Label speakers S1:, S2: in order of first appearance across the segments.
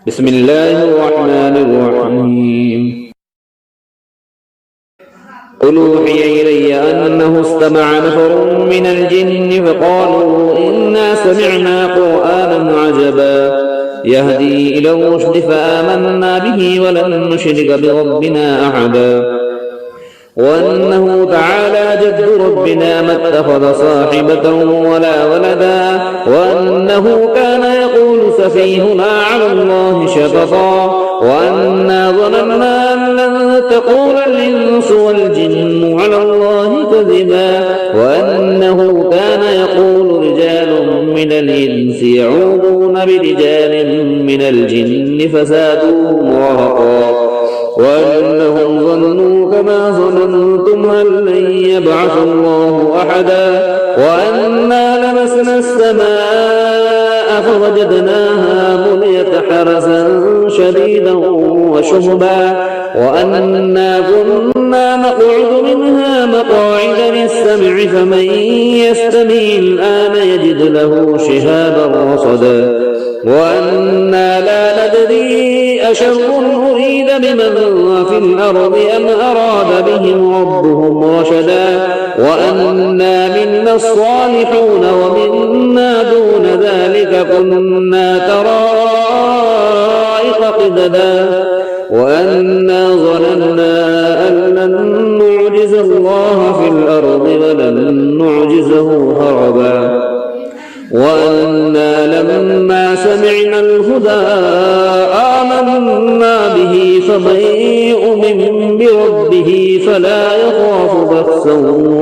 S1: بسم الله الرحمن الرحيم. قل أوحي إلي أنه استمع نفر من الجن فقالوا إنا سمعنا قرآنا عجبا يهدي إلى الرشد فآمنا به ولن نشرك بربنا أحدا وأنه تعالى جد ربنا ما اتخذ صاحبة ولا ولدا وأنه كان يقول سفيهنا على الله شططا وأنا ظننا أن لن تقول الإنس والجن على الله كذبا وأنه كان يقول رجال من الإنس يعوذون برجال من الجن فزادوهم رهقا وأنهم ظنوا كما ظننتم أن لن يبعث الله أحدا وأنا لمسنا السماء فوجدناها مليت حرسا شديدا وشهبا وأنا كنا نقعد منها مقاعد للسمع فمن يستمع الآن يجد له شهابا رصدا وأنا لا ندري أشر أريد بمن في الأرض أم أراد بهم ربهم رشدا وأنا منا الصالحون ومنا دون ذلك كنا طرائق قددا وأنا ظننا أن لن نعجز الله في الأرض ولن نعجزه هربا وأنا لما سمعنا الهدى آمنا به فمن يؤمن بربه فلا يخاف بخسا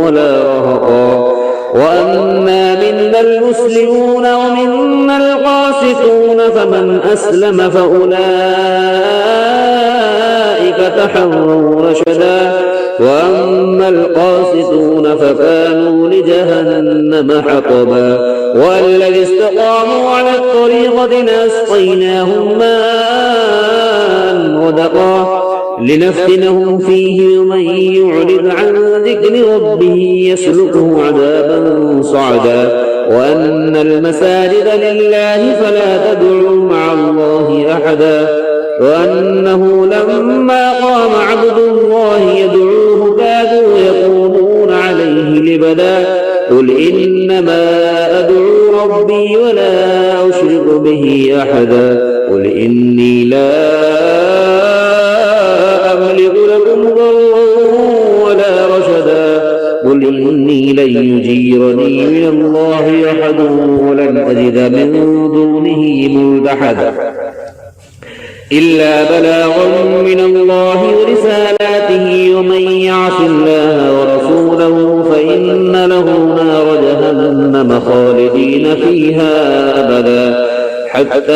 S1: ولا رهقا وأنا منا المسلمون ومنا القاسطون فمن أسلم فأولئك تحروا رشدا وأما القاسطون فكانوا لجهنم حطبا والذي استقاموا على الطريقة لأسقيناهم ماء غدقا لنفتنهم فيه ومن يعرض عن ذكر ربه يسلكه عذابا صعدا وأن المساجد لله فلا تدعوا مع الله أحدا وأنه لما قام عبد الله يدعوه كادوا يكونون عليه لبدا قل إنما أدعو ربي ولا أشرك به أحدا قل إني لا أملك لكم ضرا ولا رشدا قل إني لن يجيرني من الله أحد ولن أجد من دونه ملتحدا إلا بلاغا من الله ورسالاته ومن يعص الله ورسوله فإن له نار جهنم خالدين فيها أبدا حتى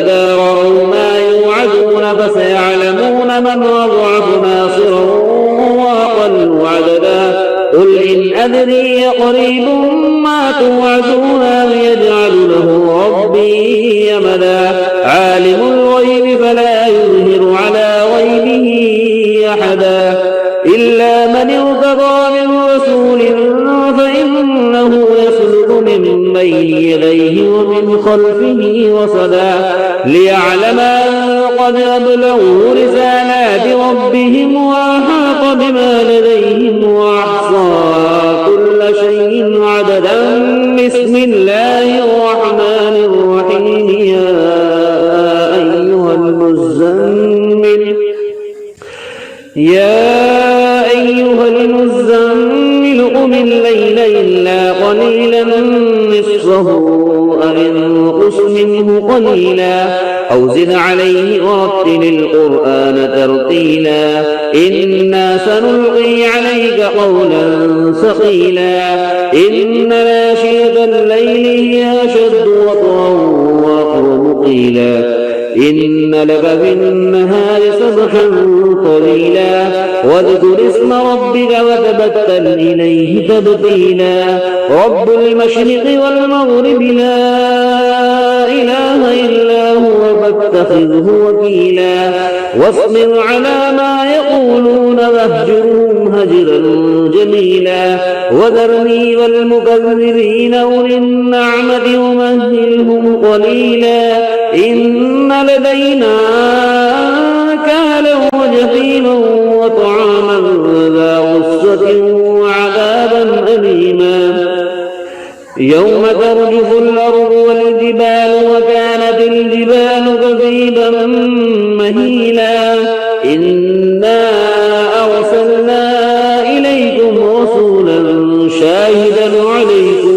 S1: إذا رأوا ما يوعدون فسيعلمون من أضعف ناصرا وأقل عددا قل إن أدري قريب ما توعدون أم يجعل له ربي يمدا عالم الغيب فلا يظهر على غيبه أحدا إلا من ارتضى من رسول فإنه يسلك من بين يديه ومن خلفه رصدا ليعلم أن قد أبلغوا رسالات ربهم وأحاط بما لديهم وأحصى كل شيء عددا بسم الله الرحمن الرحيم يا أيها المزمل قم الليل إلا قليلا نصفه أو انقص منه قليلا أو زد عليه ورتل القرآن ترتيلا إنا سنلقي عليك قولا ثقيلا إن ناشئة الليل هي أشد وطئا وأقوم قيلا إن لك في النهار سبحا طويلا واذكر اسم ربك وتبتل إليه تبتيلا رب المشرق والمغرب لا إله إلا هو فاتخذه وكيلا واصبر على ما يقولون واهجرهم هجرا جميلا وذرني والمكذبين أولي النعمة ومهلهم قليلا إن لدينا أكالا وجحيما وطعاما ذا غصة وعذابا أليما يوم ترجف الأرض والجبال وكانت الجبال كثيبا مهيلا إنا أرسلنا إليكم رسولا شاهدا عليكم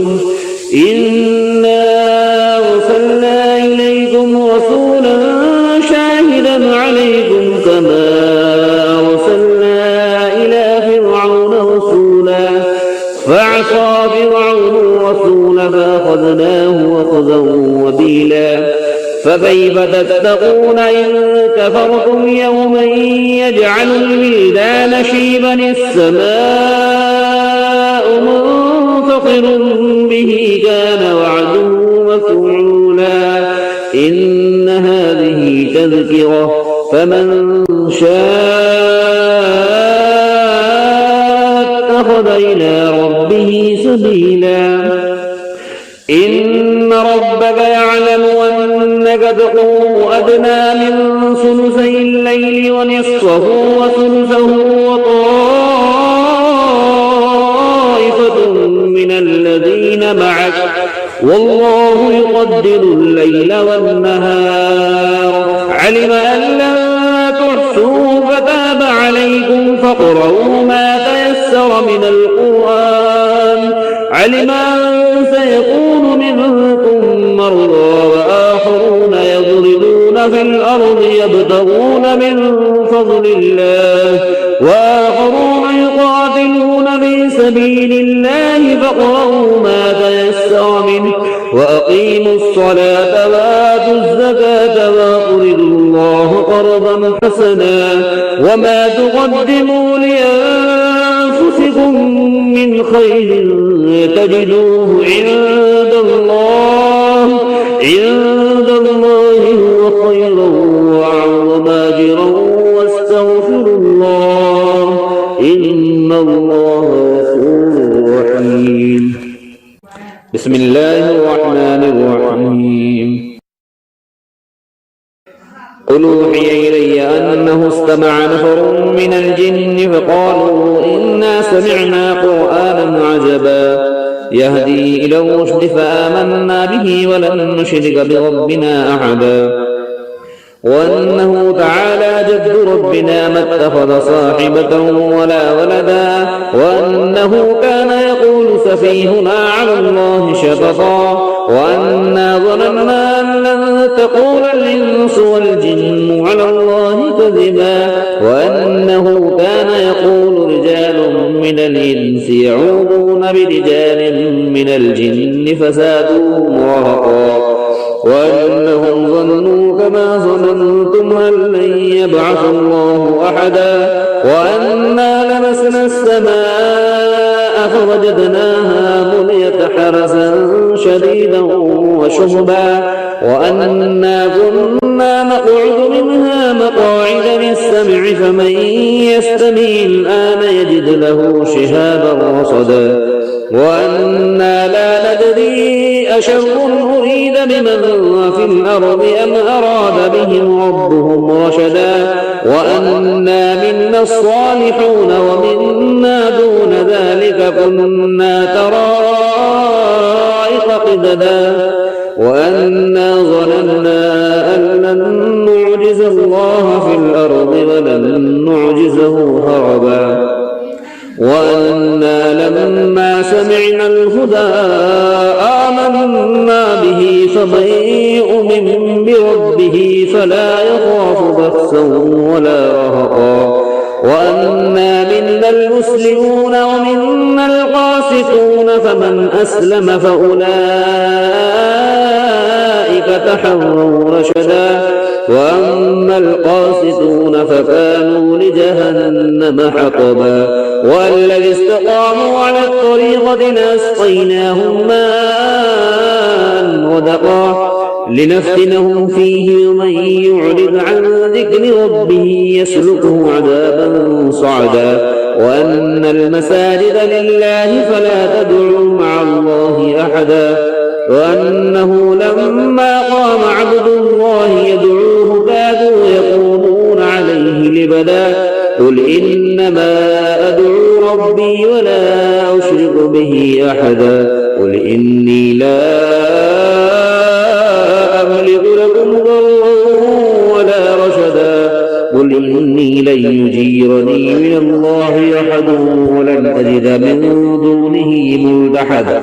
S1: كما أرسلنا إلى فرعون رسولا فعصى فرعون الرسول فأخذناه أخذا وبيلا فكيف تتقون إن كفرتم يوما يجعل الولدان شيبا السماء منفطر به كان وعده مفعولا إن هذه تذكرة فمن شاء اتخذ إلى ربه سبيلا إن ربك يعلم أنك تقوم أدنى من ثلثي الليل ونصفه وثلثه وطائفة من الذين معك والله يقدر الليل والنهار علم أن لن تحصوا فتاب عليكم فاقرؤوا ما تيسر من القرآن علم أن سيكون منكم مرضى وآخرون يضربون في الأرض يبتغون من فضل الله وآخرون يقاتلون في سبيل الله فاقرؤوا ما تيسر منه وأقيموا الصلاة وآتوا الزكاة وأقرضوا الله قرضا حسنا وما تقدموا لأنفسكم من خير تجدوه عند الله هو خيرا وأعظم أجرا واستغفروا الله إن الله غفور رحيم بسم الله الرحمن الرحيم قل أوحي إلي أنه استمع نفر من الجن فقالوا إنا سمعنا قرآنا عجبا يهدي إلى الرشد فآمنا به ولن نشرك بربنا أحدا وأنه تعالى جد ربنا ما اتخذ صاحبة ولا ولدا وأنه كان يقول سفيهنا على الله شططا وأنا ظننا أن لن تقول الإنس والجن على الله كذبا وأنه كان يقول رجال من الإنس يعوذون برجال من الجن فزادوهم رهقا وأنهم ظنوا كما ظننتم أن لن يبعث الله أحدا وأنا لمسنا السماء فوجدناها مليت حرسا شديدا وشهبا وأنا كنا نقعد منها مقاعد للسمع فمن يستمع الآن يجد له شهابا رصدا وأنا لا ندري أشر أريد بمن في الأرض أم أراد بهم ربهم رشدا وأنا منا الصالحون ومنا دون ذلك كنا طرائق قددا وأنا ظننا أن لن نعجز الله في الأرض ولن نعجزه هربا وأنا لما سمعنا الهدى آمنا به فمن يؤمن بربه فلا يخاف بخسا ولا رهقا وأنا منا المسلمون ومنا القاسطون فمن أسلم فأولئك تحروا رشدا وأما القاسطون فكانوا لجهنم حطبا والذي استقاموا على الطريقة لأسقيناهم ماء غدقا لنفتنهم فيه ومن يعرض عن ذكر ربه يسلكه عذابا صعدا وأن المساجد لله فلا تدعوا مع الله أحدا وأنه لما قام عبد الله يدعوه بلى قل إنما أدعو ربي ولا أشرك به أحدا قل إني لا أملك لكم ضرا ولا رشدا قل إني لن يجيرني من الله أحد ولن أجد من دونه ملتحدا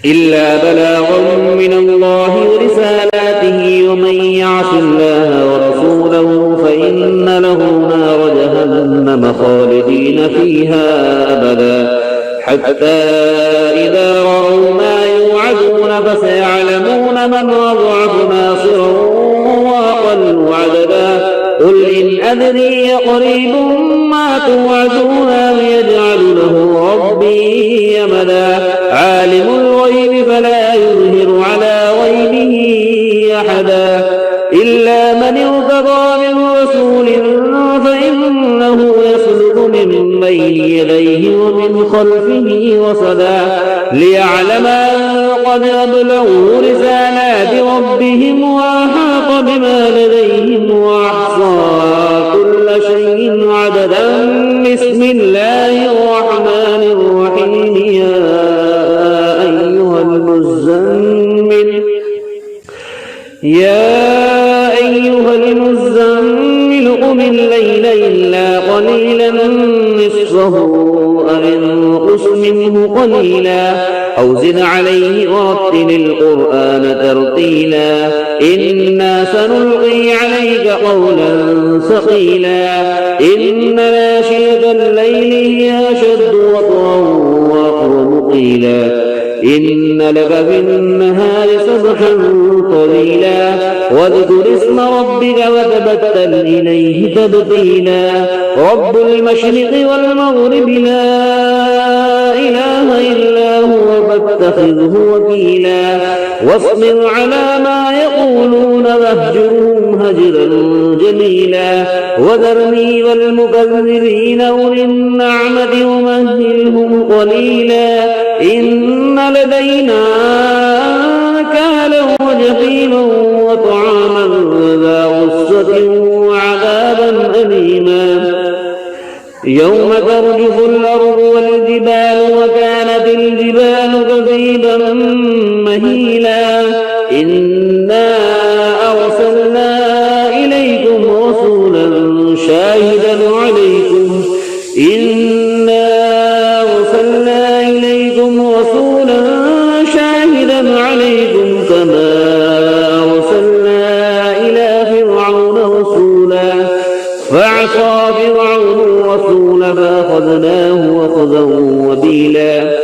S1: إلا بلاغا من الله ورسالاته ومن يعص الله ورسوله فإن له نار جهنم خالدين فيها أبدا حتى إذا رأوا ما يوعدون فسيعلمون من أضعف ناصرا وأقل عددا قل إن أدري قريب ما توعدون أم يجعل له ربي أمدا عالم الغيب فلا يظهر على غيبه أحدا إلا من ارتضى من رسول فإنه يسلك من بين يديه ومن خلفه رصدا ليعلم أن قد أبلغوا رسالات ربهم وأحاط بما لديهم وأحصى كل شيء عددا بسم الله الرحمن الرحيم يا أيها المزمل قم الليل إلا قليلا نصفه أو انقص منه قليلا أو زد عليه ورتل القرآن ترتيلا إنا سنلقي عليك قولا ثقيلا إن ناشئة الليل هي أشد وطئا وأقوم قيلا إن لك في النهار سبحا طويلا واذكر اسم ربك وتبتل إليه تبتيلا رب المشرق والمغرب لا إله إلا هو فاتخذه وكيلا واصبر على ما يقولون واهجرهم هجرا جميلا وذرني والمكذبين أولي النعمة ومهلهم قليلا إن لدينا أنكالا وجحيما وطعاما ذا غصة وعذابا أليما يوم ترجف الأرض والجبال وكانت الجبال كثيبا مهيلا إنا أرسلنا إليكم رسولا شاهدا عليكم كما أرسلنا إلى فرعون رسولا فعصى فرعون الرسول فأخذناه أخذا وبيلا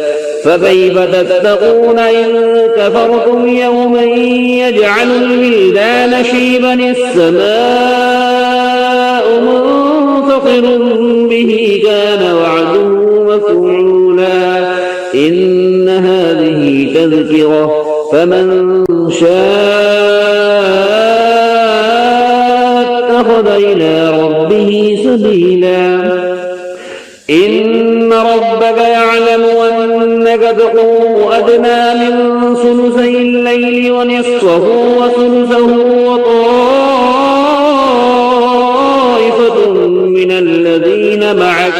S1: فكيف تتقون إن كفرتم يوما يجعل الولدان شيبا السماء منفطر به كان وعده مفعولا إن هذه تذكرة فمن شاء اتخذ إلى ربه سبيلا إن ربك يعلم أنك تقوم أدنى من ثلثي الليل ونصفه وثلثه وطائفة من الذين معك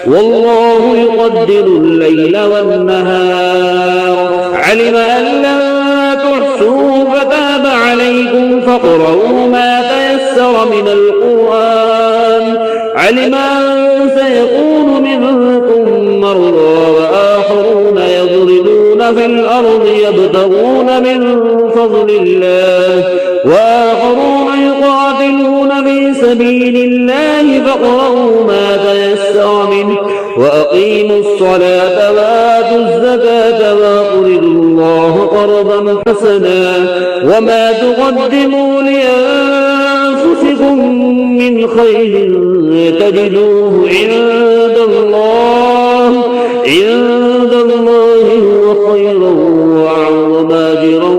S1: والله يقدر الليل والنهار علم أن لن تحصوا فتاب عليكم فاقرؤوا ما تيسر من القرآن علم أن سيكون منكم مرضى وآخرون يضربون في الأرض يبتغون من فضل الله وآخرون يقاتلون في سبيل الله فاقرؤوا ما تيسر منه وأقيموا الصلاة وآتوا الزكاة وأقرضوا الله قرضا حسنا وما تقدموا لأنفسكم من خير تجدوه عند الله هو خيرا وأعظم أجرا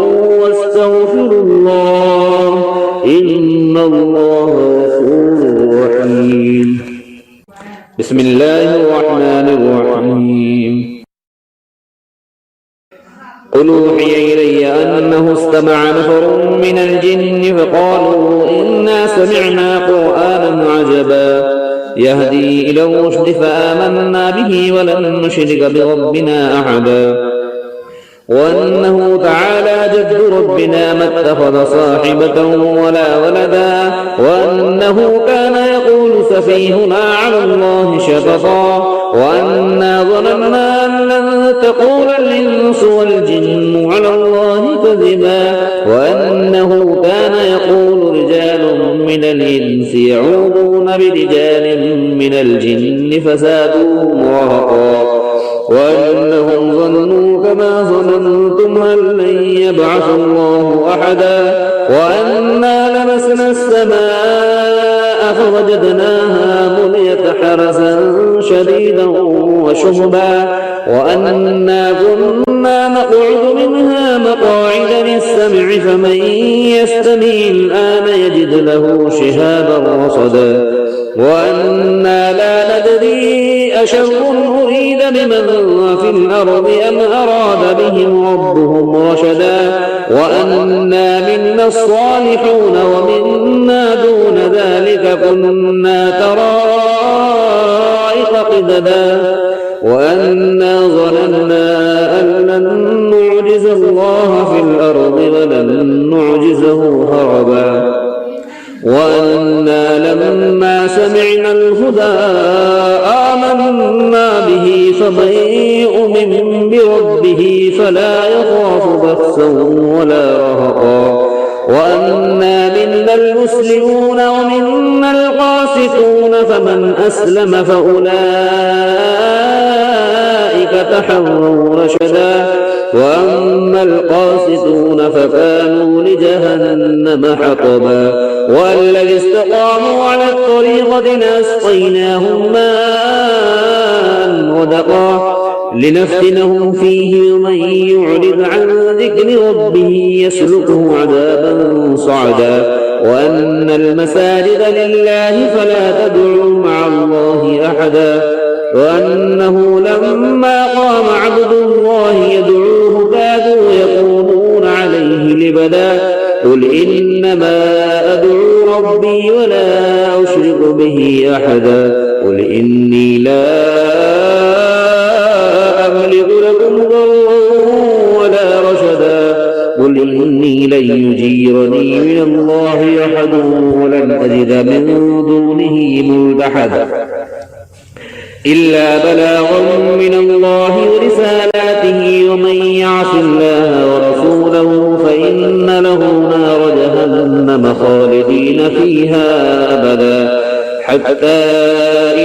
S1: واستغفروا الله إن الله غفور رحيم بسم الله الرحمن الرحيم قل أوحي إلي أنه استمع نفر من الجن فقالوا إنا سمعنا قرآنا عجبا يهدي إلى الرشد فآمنا به ولن نشرك بربنا أحدا وأنه تعالى جد ربنا ما اتخذ صاحبة ولا ولدا وأنه كان يقول سفيهنا على الله شططا وأنا ظننا أن لن تقول الإنس والجن على الله كذبا وأنه كان يقول رجال من الإنس يعوذون برجال من الجن فزادوهم رهقا وأنهم ظنوا كما ظننتم أن لن يبعث الله أحدا وأنا لمسنا السماء فوجدناها مليت حرسا شديدا وشهبا وأنا كنا نقعد منها مقاعد للسمع فمن يستمع الآن يجد له شهابا رصدا وأنا لا ندري أشر أريد بمن في الأرض أم أراد بهم ربهم رشدا وأنا منا الصالحون ومنا دون ذلك كنا طرائق قددا وأنا ظننا أن لن نعجز الله في الأرض ولن نعجزه هربا وأنا لما سمعنا الهدى آمنا به فمن يؤمن بربه فلا يخاف بخسا ولا رهقا وأنا منا المسلمون ومنا القاسطون فمن أسلم فأولئك تحروا رشدا وأما القاسطون فكانوا لجهنم حطبا والذي استقاموا على الطريقة لأسقيناهم ماء غدقا لنفتنهم فيه ومن يعرض عن ذكر ربه يسلكه عذابا صعدا وأن المساجد لله فلا تدعوا مع الله أحدا وأنه لما قام عبد الله يدعوه كادوا يكونون عليه لبدا قل إنما أدعو ربي ولا أشرك به أحدا قل إني لا أملك لكم ضرا ولا رشدا قل إني لن يجيرني من الله أحد ولن أجد من دونه ملتحدا إلا بلاغا من الله ورسالاته ومن يعص الله ورسوله فإن له نار جهنم خالدين فيها أبدا حتى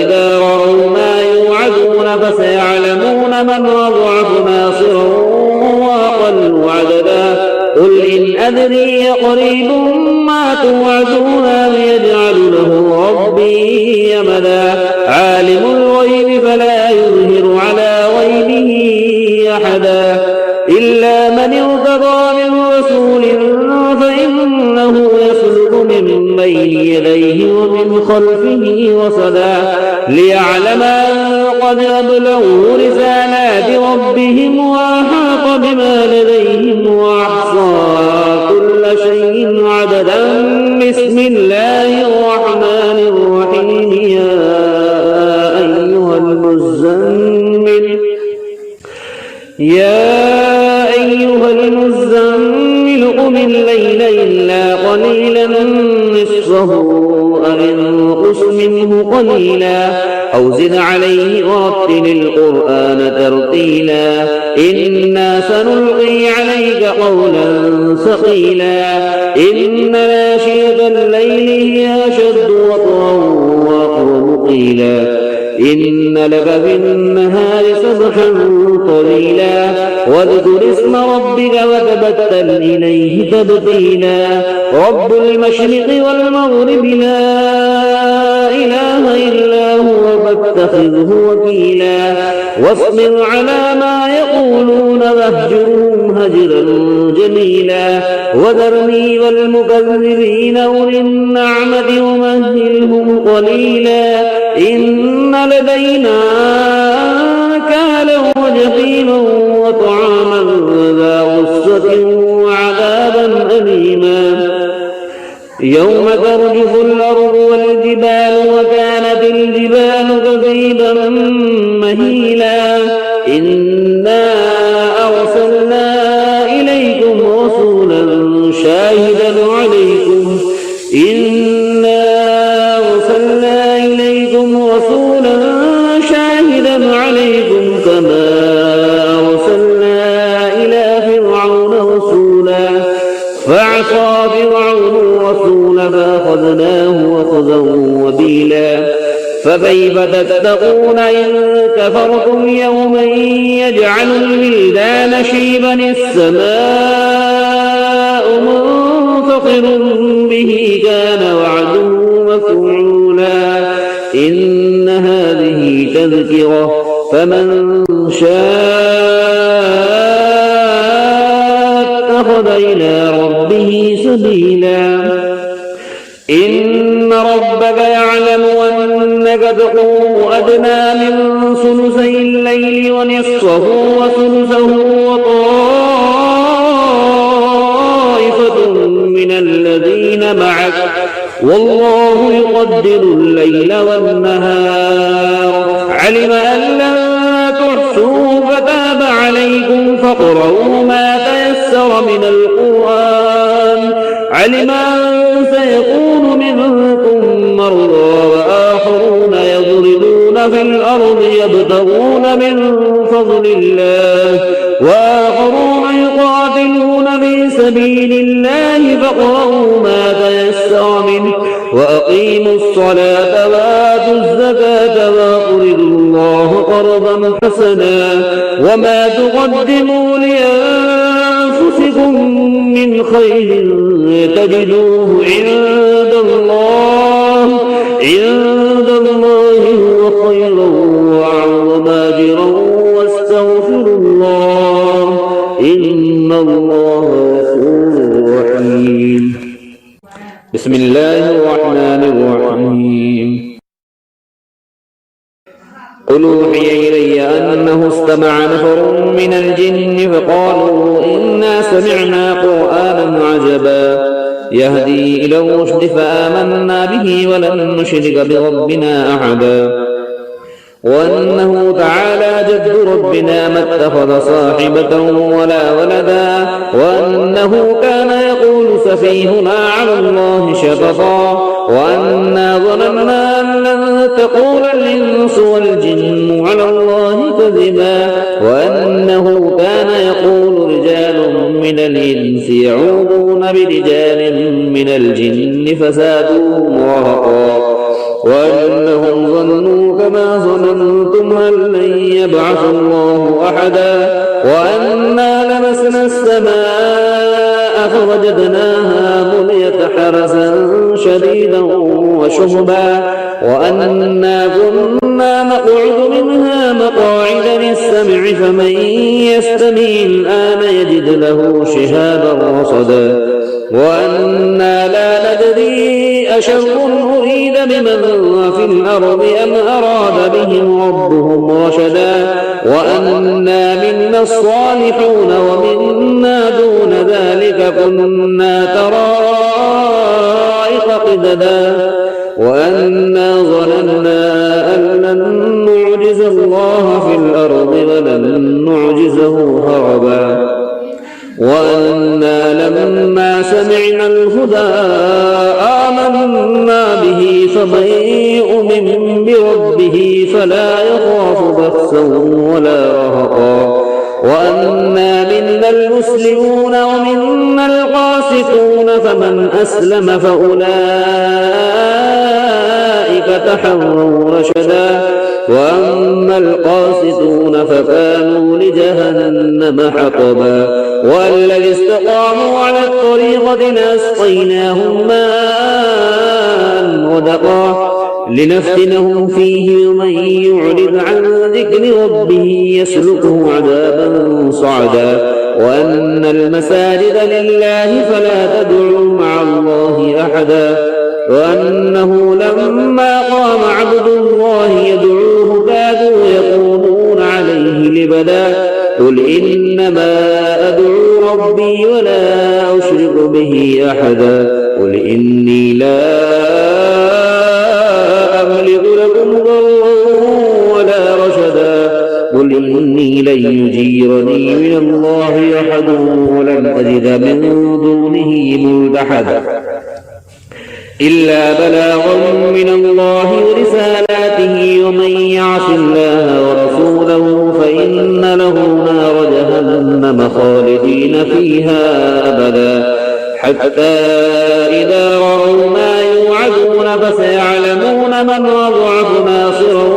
S1: إذا رأوا ما يوعدون فسيعلمون من أضعف ناصرا وأقل عددا قل إن أدري قريب ما توعدون أم يجعل له ربي يمدا عالم الغيب فلا يظهر على غيبه أحدا إلا من ارتضى من رسول فإنه يسلك من بين يديه ومن خلفه رصدا ليعلم أن قد أبلغوا رسالات ربهم وأحاط بما لديهم وأحصى كل شيء عددا بسم الله الرحمن الرحيم يا أيها المزمل قم الليل إلا قليلا نصفه أو انقص منه قليلا أو زد عليه ورتل القرآن ترتيلا إنا سنلقي عليك قولا ثقيلا إن ناشئة الليل هي أشد وطئا وأقوم قيلا إن لك في النهار سبحا طويلا واذكر اسم ربك وتبتل إليه تبتيلا رب المشرق والمغرب لا إله إلا هو فاتخذه وكيلا واصبر على ما يقولون واهجرهم هجرا جميلا وذرني والمكذبين أولي النعمة ومهلهم قليلا إن لدينا كالا وجحيما وطعاما ذا مغصة وعذابا أليما يوم ترجف الأرض والجبال وكانت الجبال كثيبا مهيلا إنا أرسلنا إليكم رسولا شاهدا عليكم كما أرسلنا إلى فرعون رسولا فعصى فرعون الرسول فأخذناه أخذا وبيلا فكيف تتقون إن كفرتم يوما يجعل الولدان شيبا السماء منفطر به كان وعده مفعولا إن هذه تذكرة فمن شاء اتخذ إلى ربه سبيلا إن ربك يعلم أنك تقوم أدنى من ثلثي الليل ونصفه وثلثه وطائفة من الذين معك والله يقدر الليل والنهار علم أن لن تحصوا فتاب عليكم فاقرؤوا ما تيسر من القرآن علم أن سيكون منكم مرضى وآخرون يضربون في الأرض يبتغون من فضل الله وآخرون يقاتلون في سبيل الله فاقرؤوا ما تيسر منه وأقيموا الصلاة وآتوا الزكاة وأقرضوا الله قرضا حسنا وما تقدموا لأنفسكم من خير تجدوه عند الله هو خيرا وأعظم أجرا واستغفروا الله إن الله غفور رحيم بسم الله الرحمن الرحيم قل أوحي إلي أنه استمع نفر من الجن فقالوا إنا سمعنا قرآنا عجبا يهدي إلى الرشد فآمنا به ولن نشرك بربنا أحدا وأنه تعالى جد ربنا ما اتخذ صاحبة ولا ولدا وأنه كان يقول سفيهنا على الله شططا وأنا ظننا أن لن تقول الإنس والجن على الله كذبا وأنه كان يقول رجال من الإنس يعوذون برجال من الجن فزادوهم رهقا وأنهم ظنوا كما ظننتم أن لن يبعث الله أحدا وأنا لمسنا السماء فوجدناها مليت حرسا شديدا وشهبا وأنا كنا نقعد منها مقاعد للسمع فمن يستمع الآن يجد له شهابا رصدا وأنا لا ندري أشر أريد بمن في الأرض أم أراد بهم ربهم رشدا وأنا منا الصالحون ومنا دون ذلك كنا طرائق قددا وأنا ظننا أن لن نعجز الله في الأرض ولن نعجزه هربا وأنا لما سمعنا الهدى آمنا به فمن يؤمن بربه فلا يخاف بخسا ولا رهقا وأنا منا المسلمون ومنا القاسطون فمن أسلم فأولئك تحروا رشدا وأما القاسطون فكانوا لجهنم حطبا والذي استقاموا على الطريقة لأسقيناهم ماء غدقا لنفتنهم فيه ومن يعرض عن ذكر ربه يسلكه عذابا صعدا وأن المساجد لله فلا تدعوا مع الله أحدا وأنه لما قام عبد الله يدعوه كادوا يكونون عليه لبدا قل إنما أدعو ربي ولا أشرك به أحدا قل إني لا أملك لكم ضرا ولا رشدا قل إني لن يجيرني من الله أحد ولن أجد من دونه ملتحدا إلا بلاغا من الله ورسالاته ومن يعص الله ورسوله فإن له نار جهنم خالدين فيها أبدا حتى إذا رأوا ما يوعدون فسيعلمون من أضعف ناصرا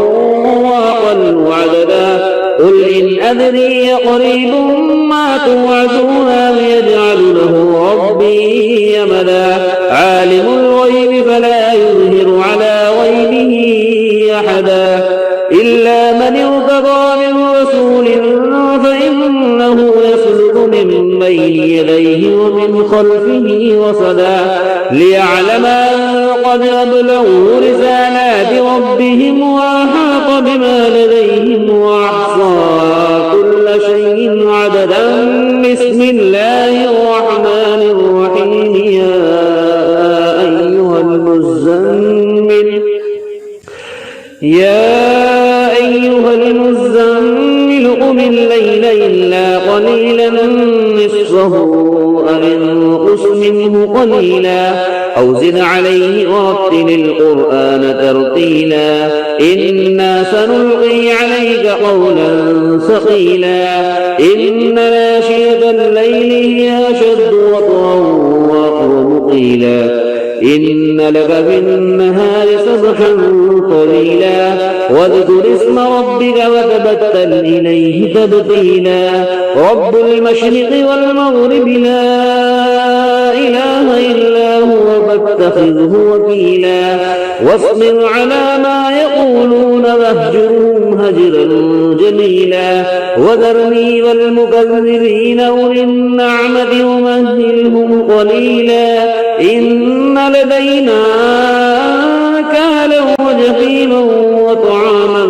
S1: وأقل عددا قل إن أدري قريب ما توعدون أم يجعل له ربي أمدا عالم الغيب فلا يظهر على غيبه أحدا إلا من ارتضى من رسول فإنه يسلك من بين يديه ومن خلفه رصدا ليعلم أن قد أبلغوا رسالات ربهم وأحاط بما لديهم وأحصى كل شيء عددا بسم الله الرحمن الرحيم يا أيها المزمل قم الليل إلا قليلا نصفه أو انقص منه قليلا أو زد عليه ورتل القرآن ترتيلا إنا سنلقي عليك قولا ثقيلا إن ناشئة الليل هي أشد وطئا وأقوم قيلا إن لك في النهار سبحا طويلا واذكر اسم ربك وتبتل إليه تبتيلا رب المشرق والمغرب لا إله إلا هو فاتخذه وكيلا واصبر على ما يقولون واهجرهم هجرا جميلا وذرني والمكذبين أولي النعمة ومهلهم قليلا إن لدينا أنكالا وجحيما وطعاما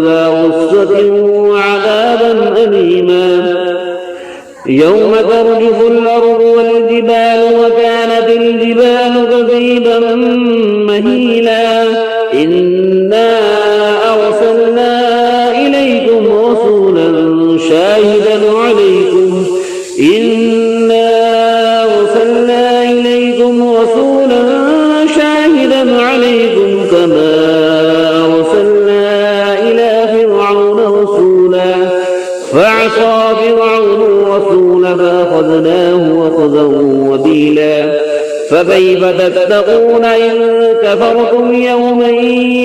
S1: ذا غصة وعذابا أليما يوم ترجف الأرض والجبال وكانت الجبال كثيبا مهيلا إنا أرسلنا إليكم رسولا شاهدا عليكم كما أرسلنا إلى فرعون رسولا فعصى فرعون الرسول فأخذناه أخذا وبيلا فكيف تتقون إن كفرتم يوما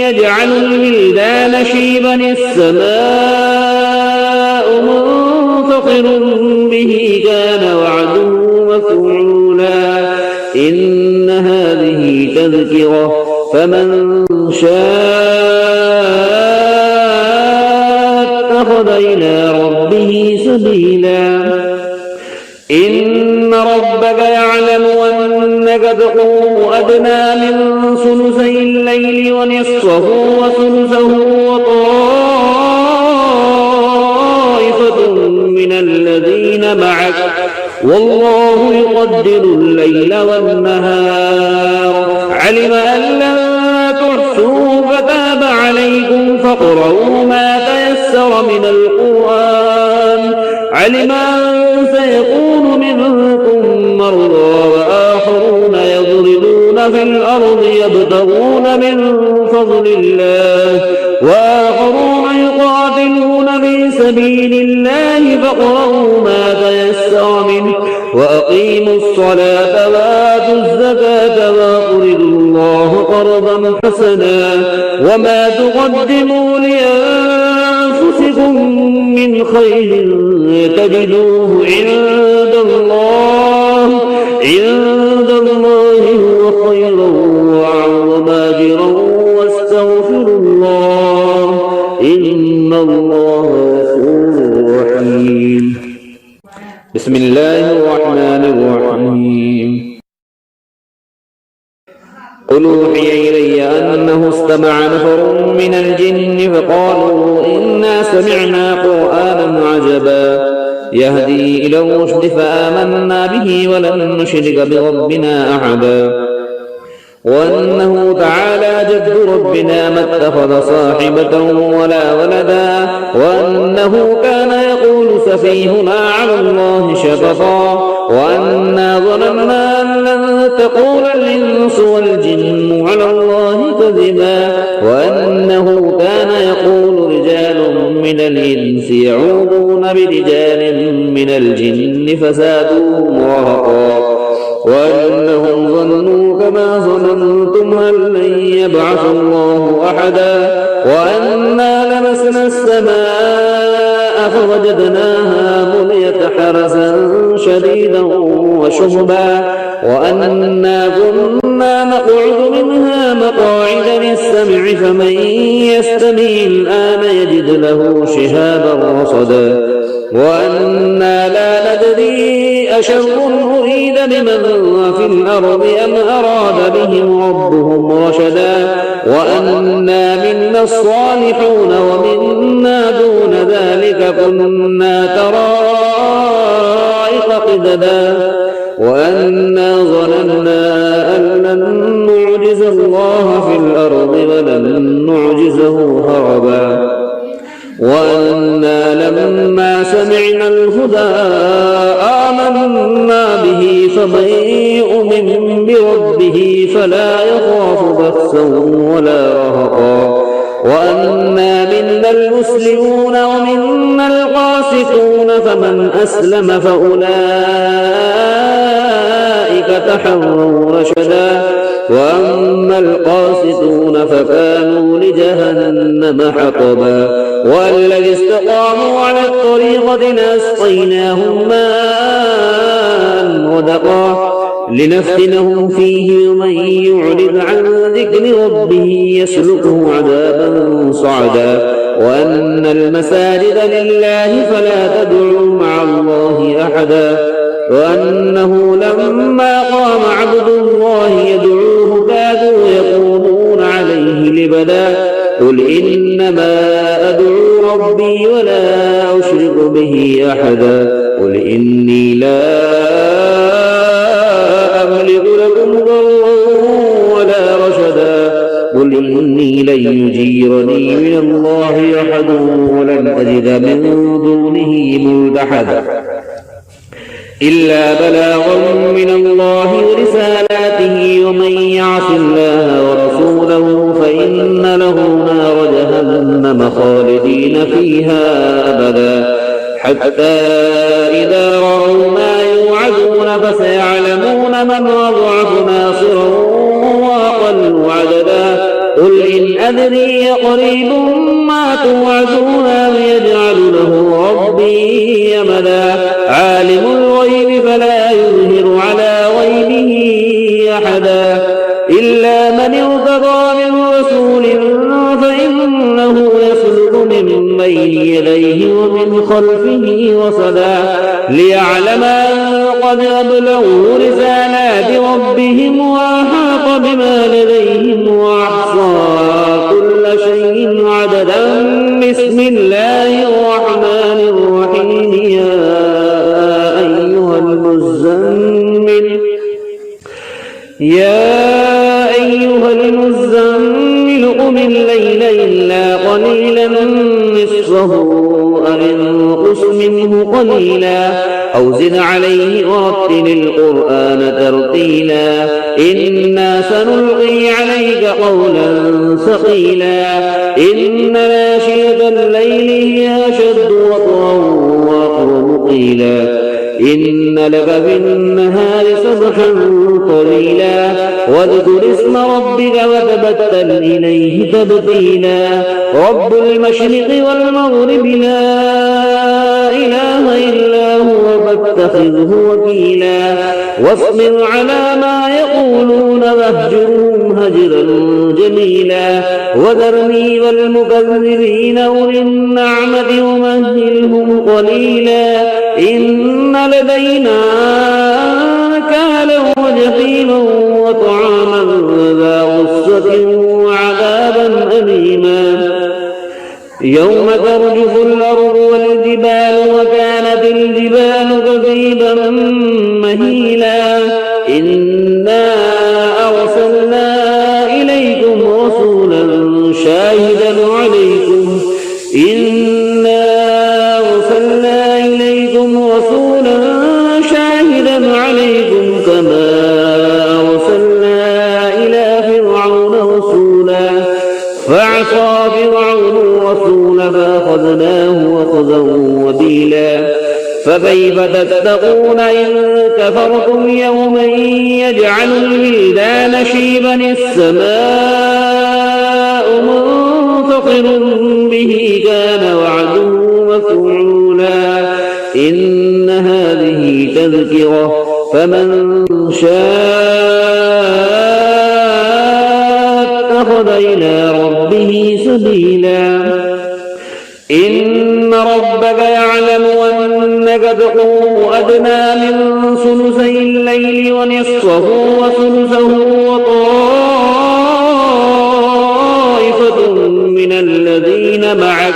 S1: يجعل الولدان شيبا السماء منفطر به كان وعده مفعولا إن هذه تذكرة فمن شاء اتخذ إلى ربه سبيلا إن ربك يعلم أنك تقوم أدنى من ثلثي الليل ونصفه وثلثه وطائفة من الذين معك والله يقدر الليل والنهار علم أن لن تحصوا فتاب عليكم فاقرؤوا ما تيسر من القرآن علم أن سيكون منكم مرضى وآخرون يضربون في الأرض يبتغون من فضل الله وآخرون يقاتلون في سبيل الله فاقرؤوا ما تيسر منه وأقيموا الصلاة وآتوا الزكاة وأقرضوا الله قرضا حسنا وما تقدموا لأنفسكم من خير تجدوه عند الله هو خيرا وأعظم أجرا واستغفروا الله إن الله غفور رحيم بسم الله الرحمن الرحيم قل أوحي إلي أنه استمع نفر من الجن فقالوا إنا سمعنا قرآنا عجبا يهدي إلى الرشد فآمنا به ولن نشرك بربنا أحدا وأنه تعالى جد ربنا ما اتخذ صاحبة ولا ولدا وأنه كان يقول سفيهنا على الله شططا وأنا ظننا أن لن تقول الإنس والجن على الله كذبا وأنه كان يقول رجال من الإنس يعوذون برجال من الجن فزادوهم رهقا وأنهم ظنوا كما ظننتم أن لن يبعث الله أحدا وأنا لمسنا السماء فوجدناها مليت حرسا شديدا وشهبا وأنا كنا نقعد منها مقاعد للسمع فمن يستمع الآن يجد له شهابا رصدا وأنا لا ندري أشر أريد بمن في الأرض أم أراد بهم ربهم رشدا وأنا منا الصالحون ومنا دون ذلك كنا طرائق قددا وأنا ظننا أن لن نعجز الله في الأرض ولن نعجزه هربا وأنا لما سمعنا الهدى آمنا به فمن يؤمن بربه فلا يخاف بخسا ولا رهقا وأنا منا المسلمون ومنا القاسطون فمن أسلم فأولئك تحروا رشدا وأما القاسطون فكانوا لجهنم حطبا والذي استقاموا على الطريقة لأسقيناهم ماء غدقا لنفتنهم فيه ومن يعرض عن ذكر ربه يسلكه عذابا صعدا وأن المساجد لله فلا تدعوا مع الله أحدا وأنه لما قام عبد الله يدعوه كادوا يكونون عليه لبدا قل إنما أدعو ربي ولا أشرك به أحدا قل إني لا أملك لكم ضرا ولا رشدا قل إني لن يجيرني من الله أحد ولن أجد من دونه ملتحدا إلا بلاغا من الله ورسالاته ومن يعص الله ورسوله فإن له نار جهنم خالدين فيها أبدا حتى إذا رأوا ما يوعدون فسيعلمون من أضعف ناصرا وأقل عددا قل إن أدري قريب ما توعدون أم يجعل له ربي أمدا عالم الغيب فلا يظهر على غيبه أحدا إلا من ارتضى من رسول فإنه يسلك من بين يديه ومن خلفه رصدا ليعلم أن قد أبلغوا رسالات ربهم وأحاط بما لديهم وأحصى كل شيء عددا بسم الله الرحمن الرحيم يا أيها المزمل قم الليل إلا قليلا نصفه أو انقص منه قليلا أو زد عليه ورتل القرآن ترتيلا إنا سنلقي عليك قولا ثقيلا إن ناشئة الليل هي أشد وطئا وأقوم قيلا إن لك في النهار سبحا طويلا واذكر اسم ربك وتبتل إليه تبتيلا رب المشرق والمغرب لا إله إلا هو فاتخذه وكيلا واصبر على ما يقولون واهجرهم هجرا جميلا وذرني والمكذبين أولي النعمة ومهلهم قليلا إن لدينا أنكالا وجحيما وطعاما ذا غصة وعذابا أليما يوم ترجف الأرض والجبال وكانت الجبال عصى فرعون الرسول فأخذناه أخذا وبيلا فكيف تتقون إن كفرتم يوما يجعل الولدان شيبا السماء منفطر به كان وعده مفعولا إن هذه تذكرة فمن شاء اتخذ إلى ربه سبيلا إن ربك يعلم أنك تقوم أدنى من ثلثي الليل ونصفه وثلثه وطائفة من الذين معك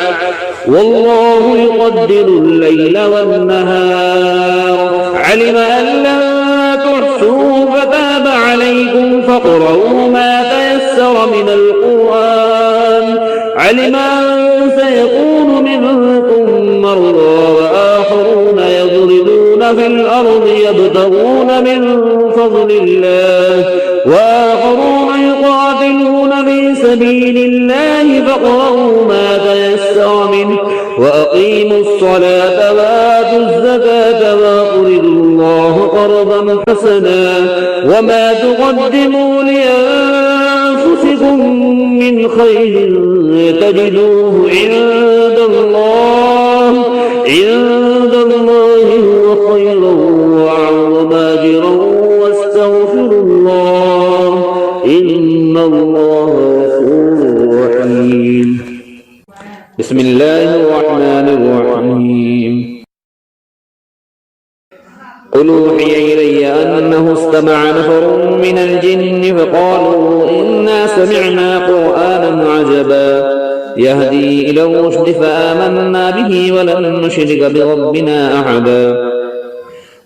S1: والله يقدر الليل والنهار علم أن لن تحصوا فتاب عليكم فاقرؤوا ما تيسر من القرآن علم أن سيكون منكم مرضى وآخرون يضربون في الأرض يبتغون من فضل الله وآخرون يقاتلون في سبيل الله فاقرؤوا ما تيسر منه وأقيموا الصلاة وآتوا الزكاة وأقرضوا الله قرضا حسنا وما تقدموا لأنفسكم من خير تجدوه عند الله هو خيرا وأعظم أجرا واستغفروا الله إن الله غفور رحيم. بسم الله الرحمن الرحيم. قل أوحي إلي أنه استمع نفر من الجن فقالوا إنا سمعنا قرآنا عجبا يهدي إلى الرشد فآمنا به ولن نشرك بربنا أحدا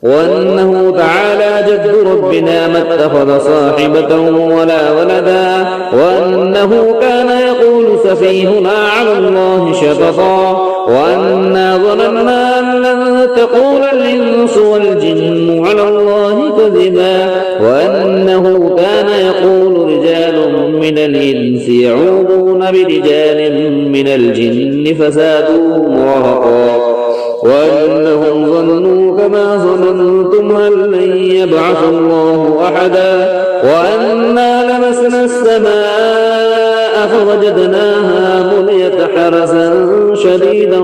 S1: وأنه تعالى جد ربنا ما اتخذ صاحبة ولا ولدا وأنه كان يقول سفيهنا على الله شططا وأنا ظننا أن لن تقول الإنس والجن على الله كذبا وأنه كان يقول رجال من الإنس يعوذون برجال من الجن فزادوهم رهقا وأنهم ظنوا كما ظننتم أن لن يبعث الله أحدا وأنا لمسنا السماء فوجدناها مليت حرسا شديدا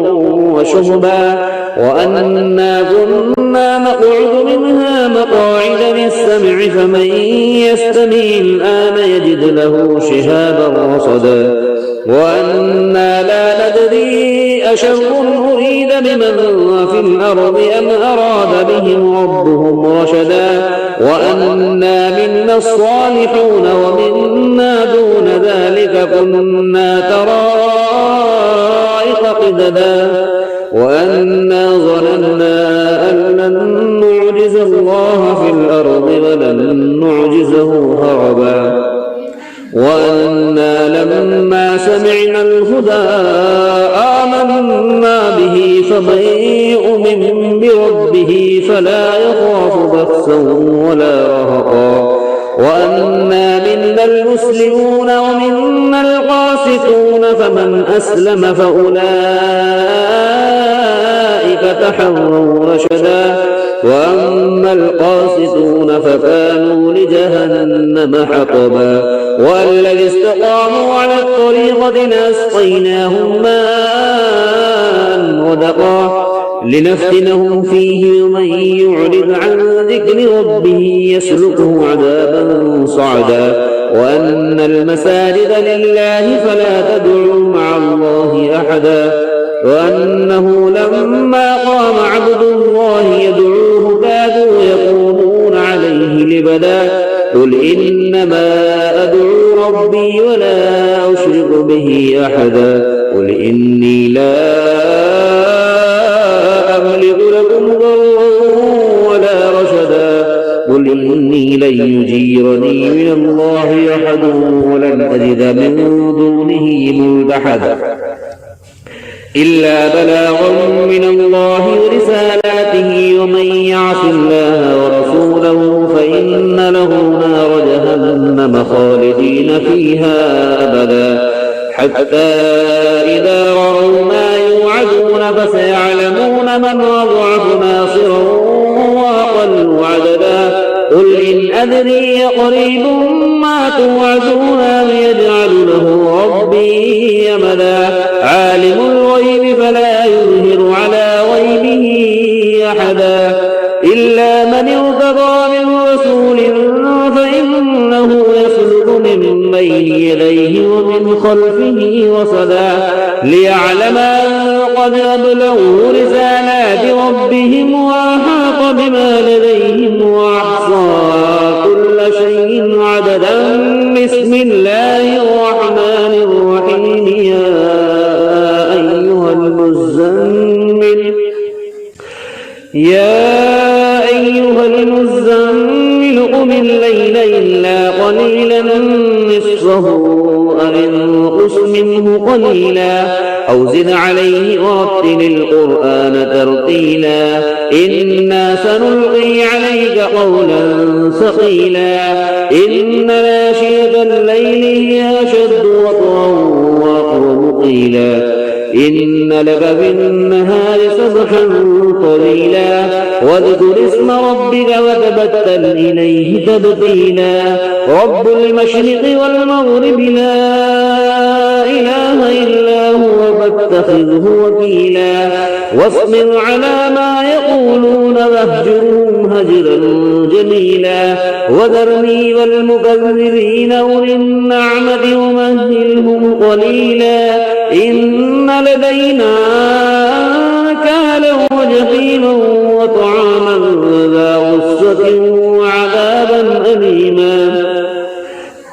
S1: وشهبا وأنا كنا نقعد منها مقاعد للسمع فمن يستمع الآن يجد له شهابا رصدا وأنا لا ندري أشر أريد بمن في الأرض أم أراد بهم ربهم رشدا وأنا منا الصالحون ومنا دون ذلك كنا طرائق قددا وأنا ظننا أن لن نعجز الله في الأرض ولن نعجزه هربا وأنا لما سمعنا الهدى آمنا به فمن يؤمن بربه فلا يخاف بخسا ولا رهقا وأنا منا المسلمون ومنا القاسطون فمن أسلم فأولئك تحروا رشدا وأما القاسطون فكانوا لجهنم حطبا والذي استقاموا على الطريقة لأسقيناهم ماء غدقا لنفتنهم فيه ومن يعرض عن ذكر ربه يسلكه عذابا صعدا وأن المساجد لله فلا تدعوا مع الله أحدا وأنه لما قام عبد الله يدعوه كادوا يكونون عليه لبدا قل إنما أدعو ربي ولا أشرك به أحدا قل إني لا أملك لكم ضرا ولا رشدا قل إني لن يجيرني من الله أحد ولن أجد من دونه ملتحدا إلا بلاغا من الله ورسالاته ومن يعص الله ورسوله فإن له نار جهنم خالدين فيها أبدا حتى إذا رأوا ما يوعدون فسيعلمون من أضعف ناصرا وأقل عددا قل إن أدري قريب ما توعدون أم يجعل له ربي أمدا عالم الغيب فلا يظهر على غيبه أحدا إلا من ارتضى من رسول فإنه يسلك من بين يديه ومن خلفه رصدا ليعلم أن قد أبلغوا رسالات ربهم وأحاط بما لديهم وأحصى كل شيء عددا بسم الله الرحمن الرحيم يا أيها المزمل قم الليل إلا قليلا نصفه أو انقص منه قليلا أو زد عليه ورتل القرآن ترتيلا إنا سنلقي عليك قولا ثقيلا إن ناشئة الليل هي أشد وطئا وأقوم قيلا إن لك في النهار سبحا طويلا واذكر اسم ربك وتبتل إليه تبتيلا رب المشرق والمغرب لا إله إلا هو فاتخذه وكيلا واصبر على ما يقولون واهجرهم هجرا جميلا وذرني والمكذبين أولي النعمة ومهلهم قليلا إن لدينا أنكالا وجحيما وطعاما ذا غصة وعذابا أليما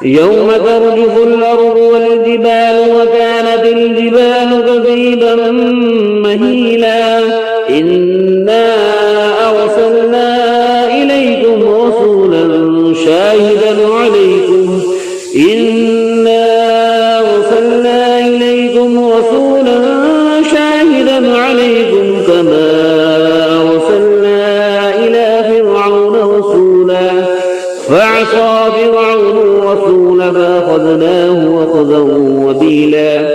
S1: يوم ترجف الأرض والجبال وكانت الجبال كثيبا مهيلا إنا أرسلنا إليكم رسولا شاهدا عليكم كما أرسلنا إلى فرعون رسولا فعصى فرعون الرسول فأخذناه أخذا وبيلا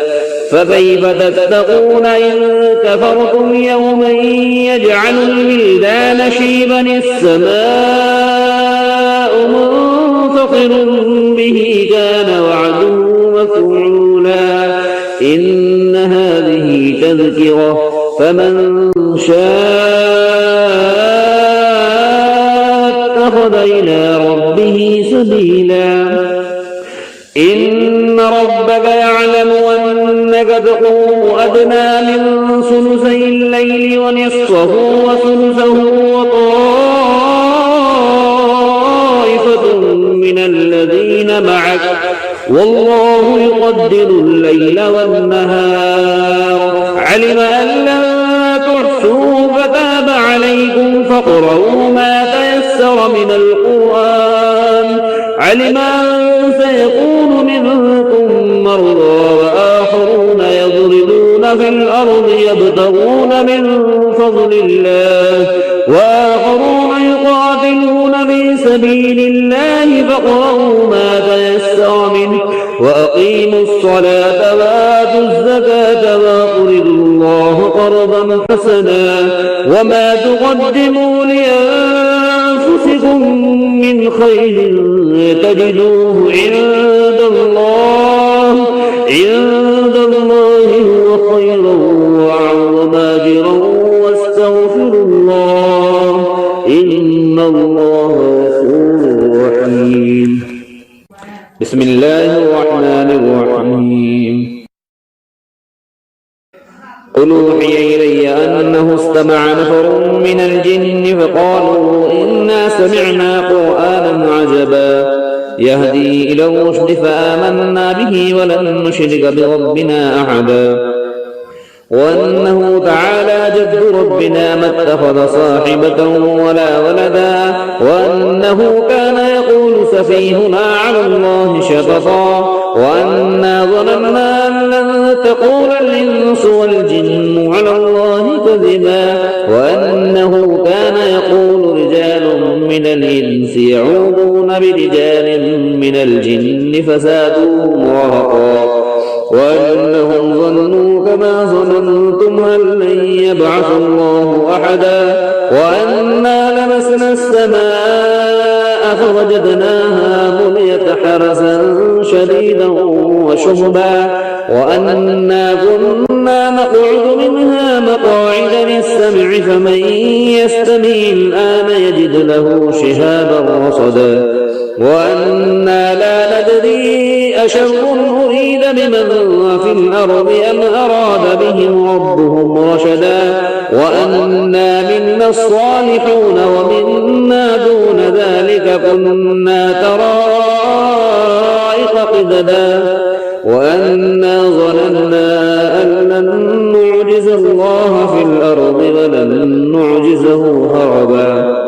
S1: فكيف تتقون إن كفرتم يوما يجعل الولدان شيبا السماء منفطر به كان وعده مفعولا إن هذه تذكرة فمن شاء اتخذ إلى ربه سبيلا إن ربك يعلم أنك تقوم أدنى من ثلثي الليل ونصفه وثلثه وطائفة من الذين معك والله يقدر الليل والنهار علم أن لن تحصوا فتاب عليكم فاقرؤوا ما تيسر من القرآن علم أن سيكون منكم مرضى وآخرون يضربون في الأرض يبتغون من فضل الله وآخرون يقاتلون في سبيل الله فاقرؤوا ما تيسر منه وأقيموا الصلاة وآتوا الزكاة وأقرضوا الله قرضا حسنا وما تقدموا لأنفسكم من خير تجدوه عند الله هو خيرا وأعظم أجرا واستغفروا الله إن الله غفور رحيم بسم الله الرحمن الرحيم قل أوحي إلي أنه استمع نفر من الجن فقالوا إنا سمعنا قرآنا عجبا يهدي إلى الرشد فآمنا به ولن نشرك بربنا أحدا وأنه تعالى جد ربنا ما اتخذ صاحبة ولا ولدا وأنه كان يقول سفيهنا على الله شططا وأنا ظننا أن لن تقول الإنس والجن على الله كذبا وأنه كان يقول رجال من الإنس يعوذون برجال من الجن فزادوهم رهقا وأنهم ظنوا كما ظننتم أن لن يبعث الله أحدا وأنا لمسنا السماء فوجدناها مليت حرسا شديدا وشهبا وأنا كنا نقعد منها مقاعد للسمع فمن يستمع الآن يجد له شهابا رصدا وأنا لا ندري أشر أريد بمن في الأرض أم أراد بهم ربهم رشدا وأنا منا الصالحون ومنا دون ذلك كنا طرائق قددا وأنا ظننا أن لن نعجز الله في الأرض ولن نعجزه هربا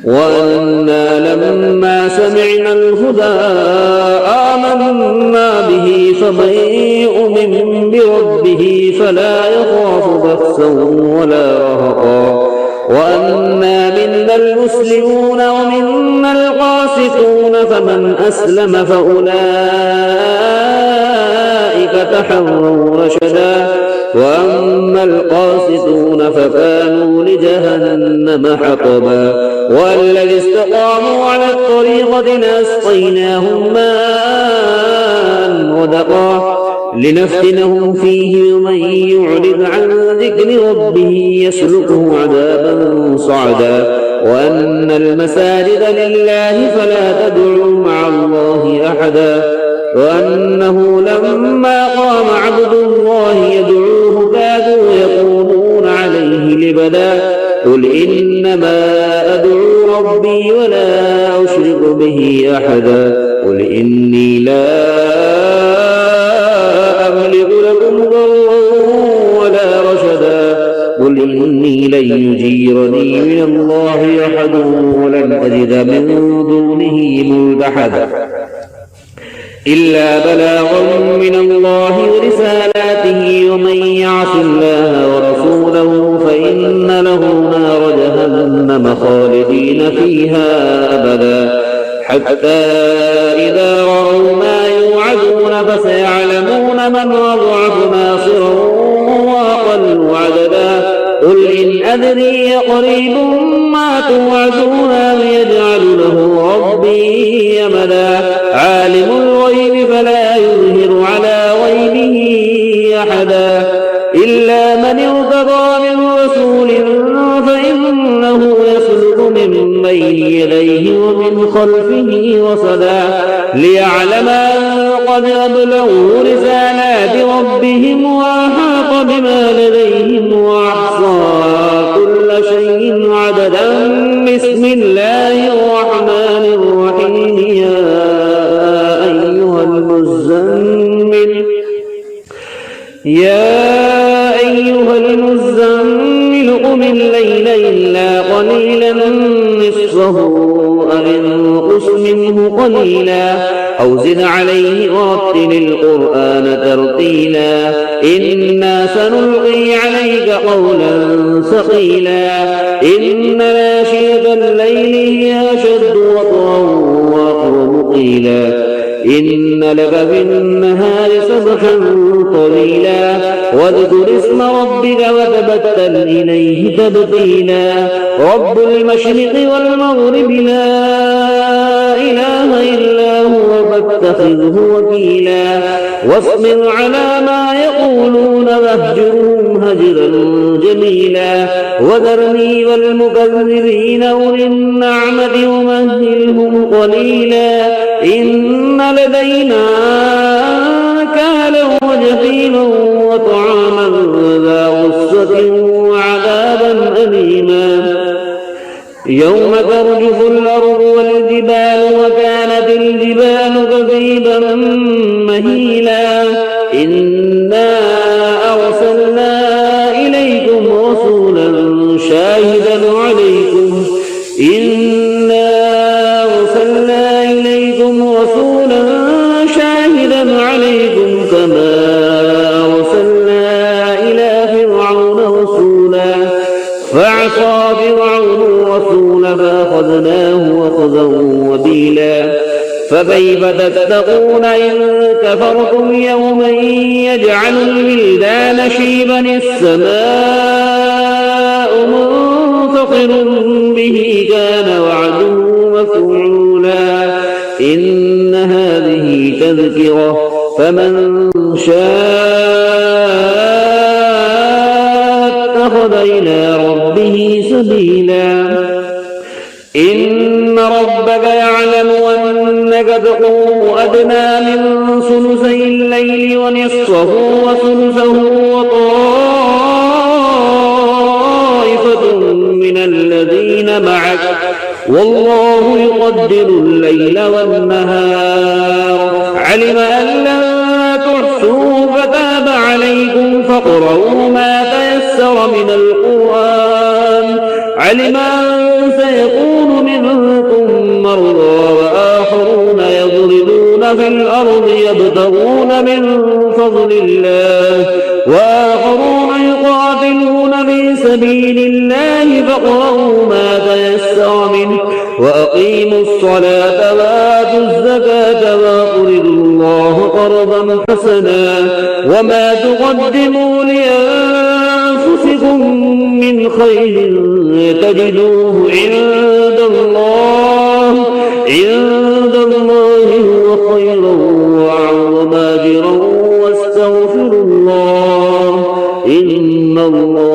S1: وأنا لما سمعنا الهدى آمنا به فمن يؤمن بربه فلا يخاف بخسا ولا رهقا وأنا منا المسلمون ومنا القاسطون فمن أسلم فأولئك تحروا رشدا وأما القاسطون فكانوا لجهنم حطبا والذي استقاموا على الطريقة لأسقيناهم ماء غدقا لنفتنهم فيه ومن يعرض عن ذكر ربه يسلكه عذابا صعدا وأن المساجد لله فلا تدعوا مع الله أحدا وأنه لما قام عبد الله يدعوه كادوا يكونون عليه لبدا قل إنما أدعو ربي ولا أشرك به أحدا قل إني لا أملك لكم ضرا ولا رشدا قل إني لن يجيرني من الله أحد ولن أجد من دونه ملتحدا إلا بلاغا من الله ورسالاته ومن يعص الله ورسوله فإن له نار جهنم خالدين فيها أبدا حتى إذا رأوا ما يوعدون فسيعلمون من أضعف ناصرا وأقل عددا قل إن أدري قريب ما توعدون أم يجعل له ربي أمدا عالم الغيب فلا يظهر على غيبه أحدا إلا من ارتضى من رسول فإنه يسلك من بين يديه ومن خلفه رصدا ليعلم أن قد أبلغوا رسالات ربهم وأحاط بما لديهم وأحصى كل شيء عددا بسم الله الرحمن الرحيم يا أيها المزمل قم الليل إلا قليلا نصفه أو انقص منه قليلا أو زد عليه ورتل القرآن ترتيلا إنا سنلقي عليك قولا ثقيلا إن ناشئة الليل هي أشد وطئا وأقوم قيلا إن لك في النهار سبحا طويلا واذكر اسم ربك وتبتل إليه تبتيلا رب المشرق والمغرب لا إله إلا هو فاتخذه وكيلا واصبر على ما يقولون واهجرهم هجرا جميلا وذرني والمكذبين أولي النعمة ومهلهم قليلا إن لدينا أنكالا وجحيما وطعاما ذا غصة وعذابا أليما يوم ترجف الأرض والجبال وكانت الجبال كثيبا مهيلا إنا أرسلنا إليكم رسولا شاهدا عليكم كما أرسلنا إلى فرعون رسولا فعصى فرعون الرسول فأخذناه أخذا وبيلا فكيف تتقون إن كفرتم يوما يجعل الولدان شيبا السماء منفطر به كان وعده مفعولا إن هذه تذكرة فمن شاء اتخذ إلى ربه سبيلا إن ربك يعلم أنك تقوم أدنى من ثلثي الليل ونصفه وثلثه وطائفة من الذين معك والله يقدر الليل والنهار علم أن لن تحصوا فتاب عليكم فاقرؤوا ما تيسر من القرآن علم أن سيكون منكم مرضى وآخرون يضربون في الأرض يبتغون من فضل الله وآخرون يقاتلون في سبيل الله فاقرؤوا ما تيسر منه وأقيموا الصلاة وآتوا الزكاة وأقرضوا الله قرضا حسنا وما تقدموا لأنفسكم من خير تجدوه عند الله هو خيرا وأعظم أجرا واستغفروا الله إن الله